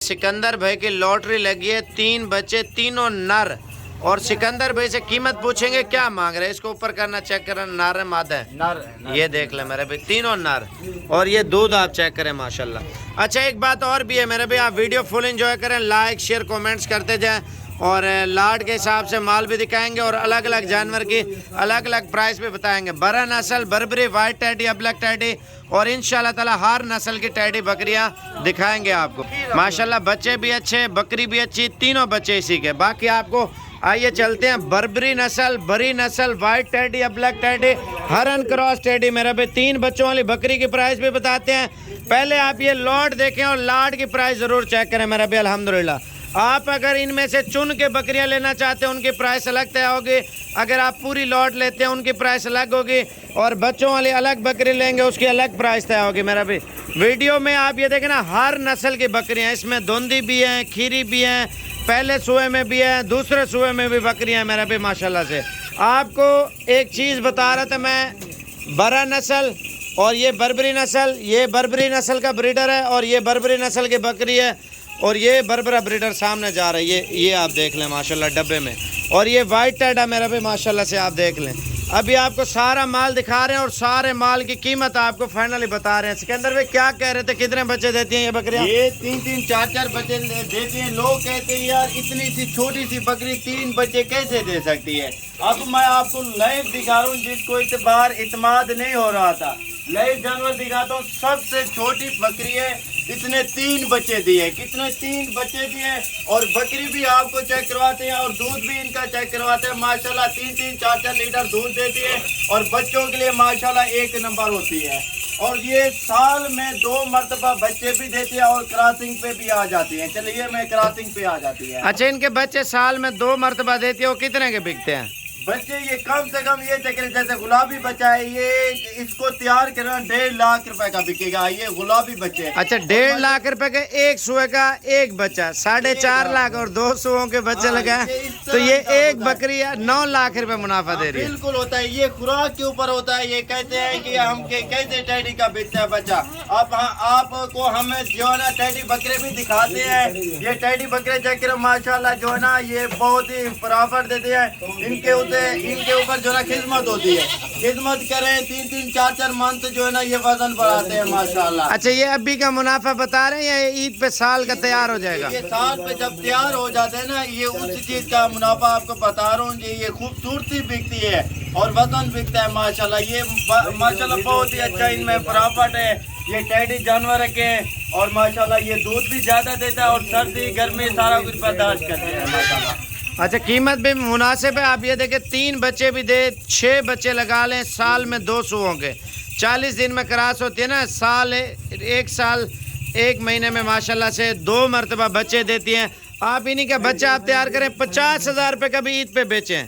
सिकंदर भाई की लॉटरी लगी है, 3 बच्चे तीनों नर। और सिकंदर भाई से कीमत पूछेंगे क्या मांग रहे हैं। इसको ऊपर करना, चेक करना, नर है मादा है। नर। ये देख ले मेरे भाई, तीनों नर। और ये दूध आप चेक करें माशाल्लाह। अच्छा एक बात और भी है मेरे भाई, आप वीडियो फुल एंजॉय करें, लाइक शेयर कमेंट्स करते जाएं और लाट के हिसाब से माल भी दिखाएंगे और अलग अलग जानवर की अलग अलग प्राइस भी बताएंगे। बरा नस्ल, Barbari, white teddy, black teddy और इंशाल्लाह ताला हर नस्ल की टैडी बकरियां दिखाएंगे आपको। माशाल्लाह बच्चे भी अच्छे, बकरी भी अच्छी, तीनों बच्चे इसी के। बाकी आपको आइए चलते हैं बर्बरी नस्ल, बरी नस्ल, वाइट टैडी, ब्लैक टैडी, हरन क्रॉस टैडी मेरे पे 3 बच्चों वाली बकरी की प्राइस भी बताते हैं। पहले आप ये लॉट देखें और लाट की प्राइस ज़रूर चेक करें मेरा भी। अल्हम्दुलिल्लाह आप अगर इनमें से चुन के बकरियां लेना चाहते हैं उनकी प्राइस अलग तय होगी, अगर आप पूरी लॉट लेते हैं उनकी प्राइस अलग होगी, और बच्चों वाली अलग बकरी लेंगे उसकी अलग प्राइस तय होगी मेरा भी। वीडियो में आप ये देखें ना, हर नस्ल की बकरियां, इसमें धुंधी भी हैं, खीरी भी हैं, पहले सुए में भी है, दूसरे सुए में भी बकरियां मेरा भी माशाल्लाह से। आपको एक चीज़ बता रहा था मैं, बरा नस्ल और ये बर्बरी नस्ल, ये बर्बरी नस्ल का ब्रीडर है और ये बर्बरी नस्ल की बकरी है, और ये बर्बरा ब्रीडर सामने जा रहा है, ये आप देख लें माशाल्लाह डब्बे में। और ये वाइट टैडा मेरा भी माशाल्लाह से आप देख लें। अभी आपको सारा माल दिखा रहे हैं और सारे माल की कीमत आपको फाइनली बता रहे हैं। सिकंदर भाई क्या कह रहे थे, कितने बच्चे देती हैं ये बकरियां? ये 3-3, 4-4 बच्चे देते हैं। लोग कहते हैं यार इतनी सी छोटी सी बकरी 3 बच्चे कैसे दे सकती है। अब मैं आपको लाइव दिखा रहा हूँ, जिसको इतबार इतमाद नहीं हो रहा था, लाइव जानवर दिखाता हूँ। सबसे छोटी बकरी है, इसने 3 बच्चे दिए। कितने? 3 बच्चे दिए। और बकरी भी आपको चेक करवाते हैं और दूध भी इनका चेक करवाते हैं। माशाल्लाह 3-3, 4-4 लीटर दूध देती है और बच्चों के लिए माशाल्लाह 1 नंबर होती है। और ये साल में 2 मरतबा बच्चे भी देती है और क्रॉसिंग पे भी आ जाती है। चलिए मैं क्रॉसिंग पे आ जाती है। अच्छा इनके बच्चे साल में 2 मरतबा देती है, वो कितने के बिकते हैं? बच्चे ये कम से कम ये चक्कर, जैसे गुलाबी बच्चा है, ये इसको तैयार करना 1.5 लाख रुपए का बिकेगा। ये गुलाबी बच्चे। अच्छा 1.5 लाख रुपए के एक सुए का एक बच्चा, 4.5 लाख और 2 सुओं के बच्चे लगाए तो ये एक बकरी 9 लाख रुपए मुनाफा दे रही है। बिल्कुल होता है, ये खुराक के ऊपर होता है। ये कहते हैं कि हम कैसे टैडी का बिकता है बच्चा। अब आपको हम जो है ना टैडी बकरे भी दिखाते हैं। ये टैडी बकरे चेक करो माशाल्लाह, जो है ना ये बहुत ही प्रॉफिट देते हैं। इनके ऊपर जो है ना खिदमत होती है, खिदमत करें 3-3, 4-4 मंथ जो है ना ये वजन बढ़ाते हैं माशाल्लाह। अच्छा ये अभी का मुनाफा बता रहे हैं या ईद पे साल का तैयार हो जाएगा? ये साल पे जब तैयार हो जाते हैं ना, ये उस चीज का मुनाफा आपको बता रहा हूँ कि ये खूबसूरती बिकती है और वजन बिकता है माशाल्लाह। ये माशाल्लाह बहुत ही अच्छा इनमें प्रॉफिट है। ये टैडी जानवर के और माशाल्लाह ये दूध भी ज्यादा देता है और सर्दी गर्मी सारा कुछ बर्दाश्त करते हैं माशाल्लाह। अच्छा कीमत भी मुनासिब है। आप ये देखें 3 बच्चे भी दे, 6 बच्चे लगा लें, साल में 2 सुओं के 40 दिन में क्रॉस होती है ना, एक साल 1 महीने में माशाल्लाह से 2 मरतबा बच्चे देती हैं। आप इन्हीं का बच्चा आप तैयार करें, 50,000 रुपये का भी ईद पे बेचें।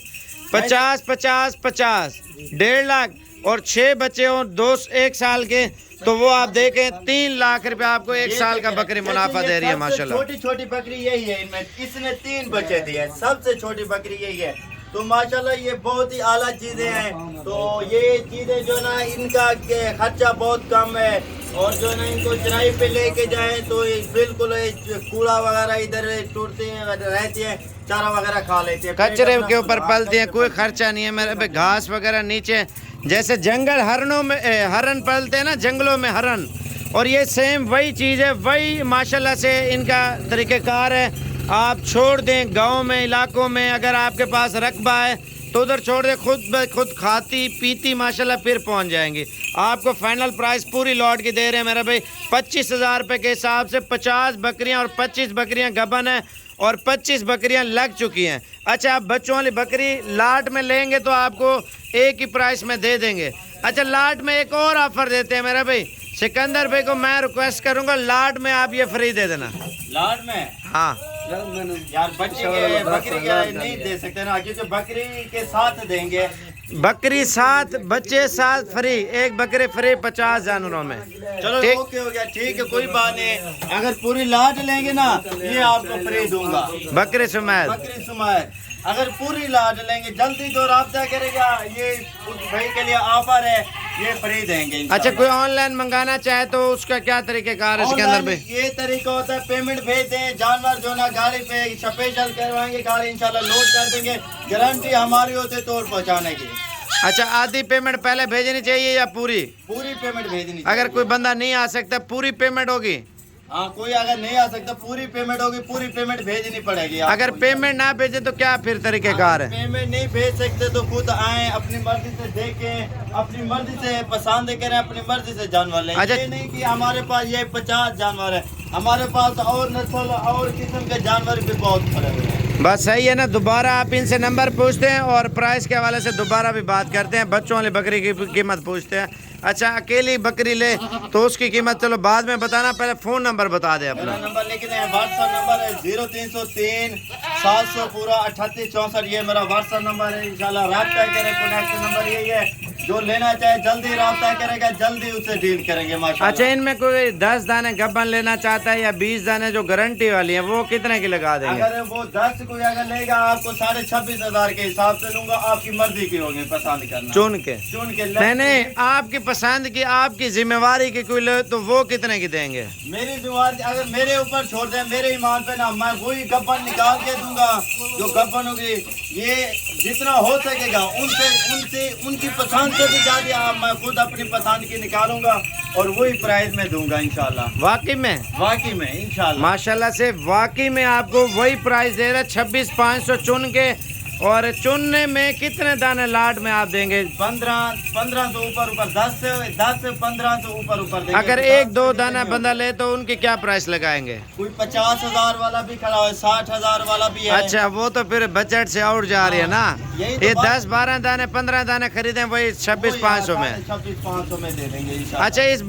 50, 50, 50, 1.5 लाख और 6 बच्चे और 1 साल के, तो वो आप देखें 3 लाख रुपए आपको 1 साल का बकरी मुनाफा दे रही है माशाल्लाह। छोटी छोटी बकरी यही है इनमें, इसने 3 बच्चे दिए, सबसे छोटी बकरी यही है। तो माशाल्लाह ये बहुत ही आला चीजें हैं। तो ये चीजें जो ना इनका खर्चा बहुत कम है और जो ना इनको चराई पे लेके जाए तो बिल्कुल कूड़ा वगैरह इधर टूटते हैं, रहती है, चारा वगैरह खा लेते हैं, कचरे के ऊपर पलती हैं, कोई खर्चा नहीं है मेरे पे। घास वगैरह नीचे, जैसे जंगल हरनों में हरन पलते हैं ना, जंगलों में हरन, और ये सेम वही चीज़ है, वही माशाल्लाह से इनका तरीक़ेकार है। आप छोड़ दें गांव में, इलाकों में, अगर आपके पास रकबा है तो उधर छोड़ दें, खुद खाती पीती माशाल्लाह फिर पहुंच जाएंगी। आपको फाइनल प्राइस पूरी लॉट की दे रहे हैं मेरा भाई 25,000 रुपये के हिसाब से। 50 बकरियां और 25 बकरियां गबन है और 25 बकरियां लग चुकी हैं। अच्छा आप बच्चों वाली बकरी लाट में लेंगे तो आपको एक ही प्राइस में दे देंगे। अच्छा लाट में एक और ऑफर देते हैं मेरा भाई, सिकंदर भाई को मैं रिक्वेस्ट करूंगा लाट में आप ये फ्री दे देना। लाट में? हाँ यार बच्चे के बकरी के नहीं दे सकते ना, क्योंकि बकरी के साथ देंगे। बकरी साथ, बच्चे साथ फ्री, एक बकरे फ्री 50 जानवरों में। चलो ओके हो गया, ठीक है कोई बात नहीं। अगर पूरी लाट लेंगे ना ये आपको फ्री दूंगा। बकरी सुमैर, बकरी सुमैर अगर पूरी लाट लेंगे जल्दी तो राब्ता करेगा, ये उस भाई के लिए ऑफर है, ये फ्री देंगे इंशाल्लाह। अच्छा, कोई ऑनलाइन मंगाना चाहे तो उसका क्या तरीक़ेकार है इसके अंदर ऑनलाइन ये तरीका होता है, पेमेंट भेज दें, जानवर जो ना गाड़ी पे स्पेशल करवाएंगे, गाड़ी इंशाल्लाह लोड कर देंगे, गारंटी हमारी होती है तोड़ पहुँचाने की। अच्छा, आधी पेमेंट पहले भेजनी चाहिए या पूरी? पूरी पेमेंट भेजनी। अगर कोई बंदा नहीं आ सकता पूरी पेमेंट होगी? हाँ, कोई अगर नहीं आ सकता पूरी पेमेंट होगी, पूरी पेमेंट भेजनी पड़ेगी। अगर पेमेंट ना भेजे तो क्या फिर तरीक़ेकार है? पेमेंट नहीं भेज सकते तो खुद आए, अपनी मर्जी से देखें, अपनी मर्जी से पसंद करें, अपनी मर्जी से जानवर लें। अच्छा, ये नहीं कि हमारे पास ये 50 जानवर है, हमारे पास और नस्ल और किस्म के जानवर भी बहुत पड़े हुए हैं। बस सही है ना। दोबारा आप इनसे नंबर पूछते हैं और प्राइस के हवाले से दोबारा भी बात करते हैं। बच्चों वाली बकरी की कीमत पूछते हैं। अच्छा, अकेली बकरी ले तो उसकी कीमत चलो बाद में बताना, पहले फ़ोन नंबर बता दें अपना। मेरा नंबर लिख लें, व्हाट्सअप नंबर है 0303 700 पूरा 3864। ये मेरा व्हाट्सअप नंबर है। इंशाल्लाह राब्ता करें, कनेक्ट नंबर यही है। जो लेना चाहे जल्दी राब्ता करेगा, जल्दी उससे डील करेंगे माशाल्लाह। अच्छा, इनमें कोई 10 दाने गब्बन लेना चाहता है या 20 दाने जो गारंटी वाली है वो कितने की लगा देंगे? अगर वो 10 कोई अगर लेगा आपको 26,500 के हिसाब से लूंगा, आपकी मर्जी की होगी, पसंद करना चुन के नहीं नहीं, आपकी पसंद की, आपकी जिम्मेवारी की कोई ले तो वो कितने की देंगे? मेरी जिम्मेवारी अगर मेरे ऊपर छोड़ दें, मेरे ईमान पे ना, मैं वही गब्बन निकाल के दूंगा जो गब्बन होगी। ये जितना हो सकेगा उनसे उनकी पसंद से भी ज्यादा मैं खुद अपनी पसंद की निकालूंगा और वही प्राइस में दूंगा इंशाल्लाह। वाकई में इंशाल्लाह माशाल्लाह से वाकई में आपको वही प्राइस दे रहा है 26,500 चुन के। और चुनने में कितने दाने लाट में आप देंगे? 1500 ऊपर 10 से 1500 ऊपर देंगे। अगर एक दो दाना बंदा ले तो उनकी क्या प्राइस लगाएंगे? कोई 50,000 वाला भी खड़ा है, 60,000 वाला भी है। अच्छा, वो तो फिर बजट से आउट जा रही है ना। ये 10-12 दाने 15 दाने खरीदे वही 26,500 में। 26,500 में दे देंगे इंशाल्लाह। अच्छा, इस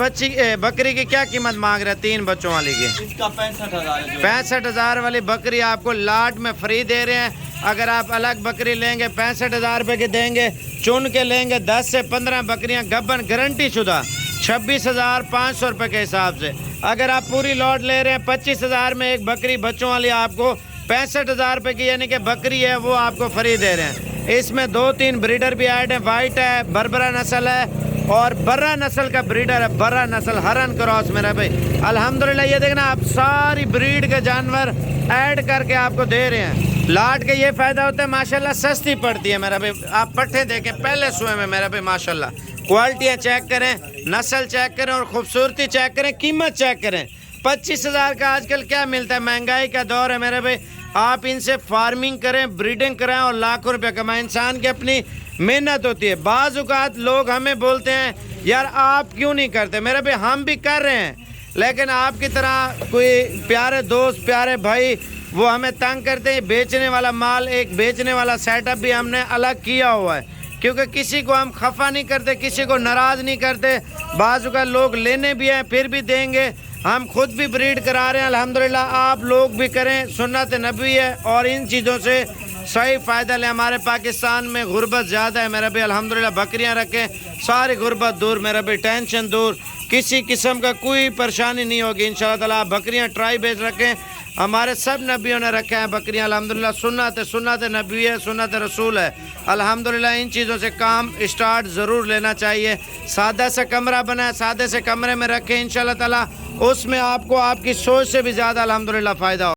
बकरी की क्या कीमत मांग रहे हैं 3 बच्चों वाली की? इसका 65,000 है। 65,000 वाली बकरी आपको लाट में फ्री दे रहे हैं। अगर आप अलग बकरी लेंगे 65,000 रुपये की देंगे, चुन के लेंगे 10 से 15 बकरियां गब्बन गारंटी शुदा 26,500 रुपये के हिसाब से। अगर आप पूरी लॉट ले रहे हैं 25,000 में एक बकरी बच्चों वाली आपको 65,000 रुपये की यानी कि बकरी है वो आपको फ्री दे रहे हैं। इसमें 2-3 ब्रीडर भी ऐड है, वाइट है, बरबरा नस्ल है और बर्रा नस्ल का ब्रीडर है, बर्रा नस्ल हरन क्रॉस मेरा भाई। अल्हम्दुलिल्लाह ये देखना आप सारी ब्रीड के जानवर ऐड करके आपको दे रहे हैं। लाट के ये फ़ायदा होता है माशाल्लाह सस्ती पड़ती है मेरा भाई। आप पट्ठे देखें पहले सुए में मेरा भाई माशाल्लाह, क्वालिटियाँ चेक करें, नस्ल चेक करें और ख़ूबसूरती चेक करें, कीमत चेक करें। 25,000 का आजकल क्या मिलता है, महंगाई का दौर है मेरे भाई। आप इनसे फार्मिंग करें, ब्रीडिंग कराएं और लाखों रुपये कमाएं। इंसान की अपनी मेहनत होती है। बाज़ औक़ात लोग हमें बोलते हैं यार आप क्यों नहीं करते, मेरे भाई हम भी कर रहे हैं, लेकिन आपकी तरह कोई प्यारे दोस्त प्यारे भाई वो हमें तंग करते हैं। बेचने वाला माल, एक बेचने वाला सेटअप भी हमने अलग किया हुआ है, क्योंकि किसी को हम खफा नहीं करते, किसी को नाराज़ नहीं करते। बाज़ का लोग लेने भी हैं फिर भी देंगे। हम खुद भी ब्रीड करा रहे हैं अल्हम्दुलिल्लाह, आप लोग भी करें, सुन्नत नबी है और इन चीज़ों से सही फ़ायदा लें। हमारे पाकिस्तान में गुर्बत ज़्यादा है मेरा भाई, अल्हम्दुलिल्लाह बकरियां रखें, सारी गुर्बत दूर मेरा भाई, टेंशन दूर, किसी किस्म का कोई परेशानी नहीं होगी इंशाअल्लाह ताला। आप बकरियां ट्राई बेच रखें, हमारे सब नबियों ने रखे हैं बकरियां अल्हम्दुलिल्लाह। सुन्नत नबी है, सुन्नत रसूल है अल्हम्दुलिल्लाह। इन चीज़ों से काम स्टार्ट ज़रूर लेना चाहिए। सादा सा कमरा बनाए, सादे से कमरे में रखें इंशाअल्लाह ताला, उसमें आपको आपकी सोच से भी ज़्यादा अल्हम्दुलिल्लाह फ़ायदा हो।